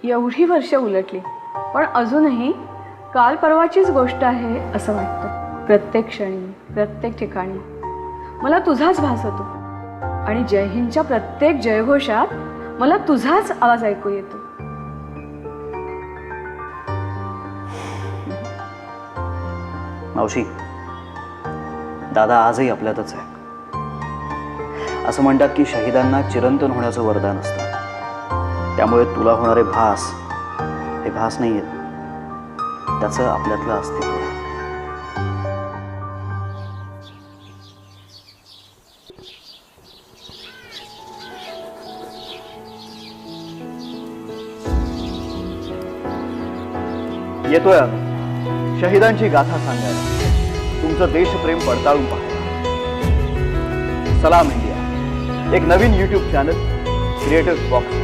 एवढी वर्ष उलटली पण अजूनही काल परवाचीच गोष्ट आहे असं वाटतं. प्रत्येक क्षणी प्रत्येक ठिकाणी मला तुझाच भास होतो आणि जय हिंदच्या प्रत्येक जयघोषात मला तुझाच आवाज ऐकू येतो. मावशी, दादा आजही आपल्यातच आहे. असं म्हणतात की शहीदांना चिरंतन होण्याचं वरदान असतं. त्यामुळे तुला होणारे भास हे भास नाही आहेत, त्याचं आपल्यातलं अस्तित्व आहे. येतोय आम्ही शहीदांची गाथा सांगायला, तुमचं देशप्रेम पडताळून पाहायला. सलाम इंडिया, एक नवीन YouTube चॅनल क्रिएटिव्ह बॉक्स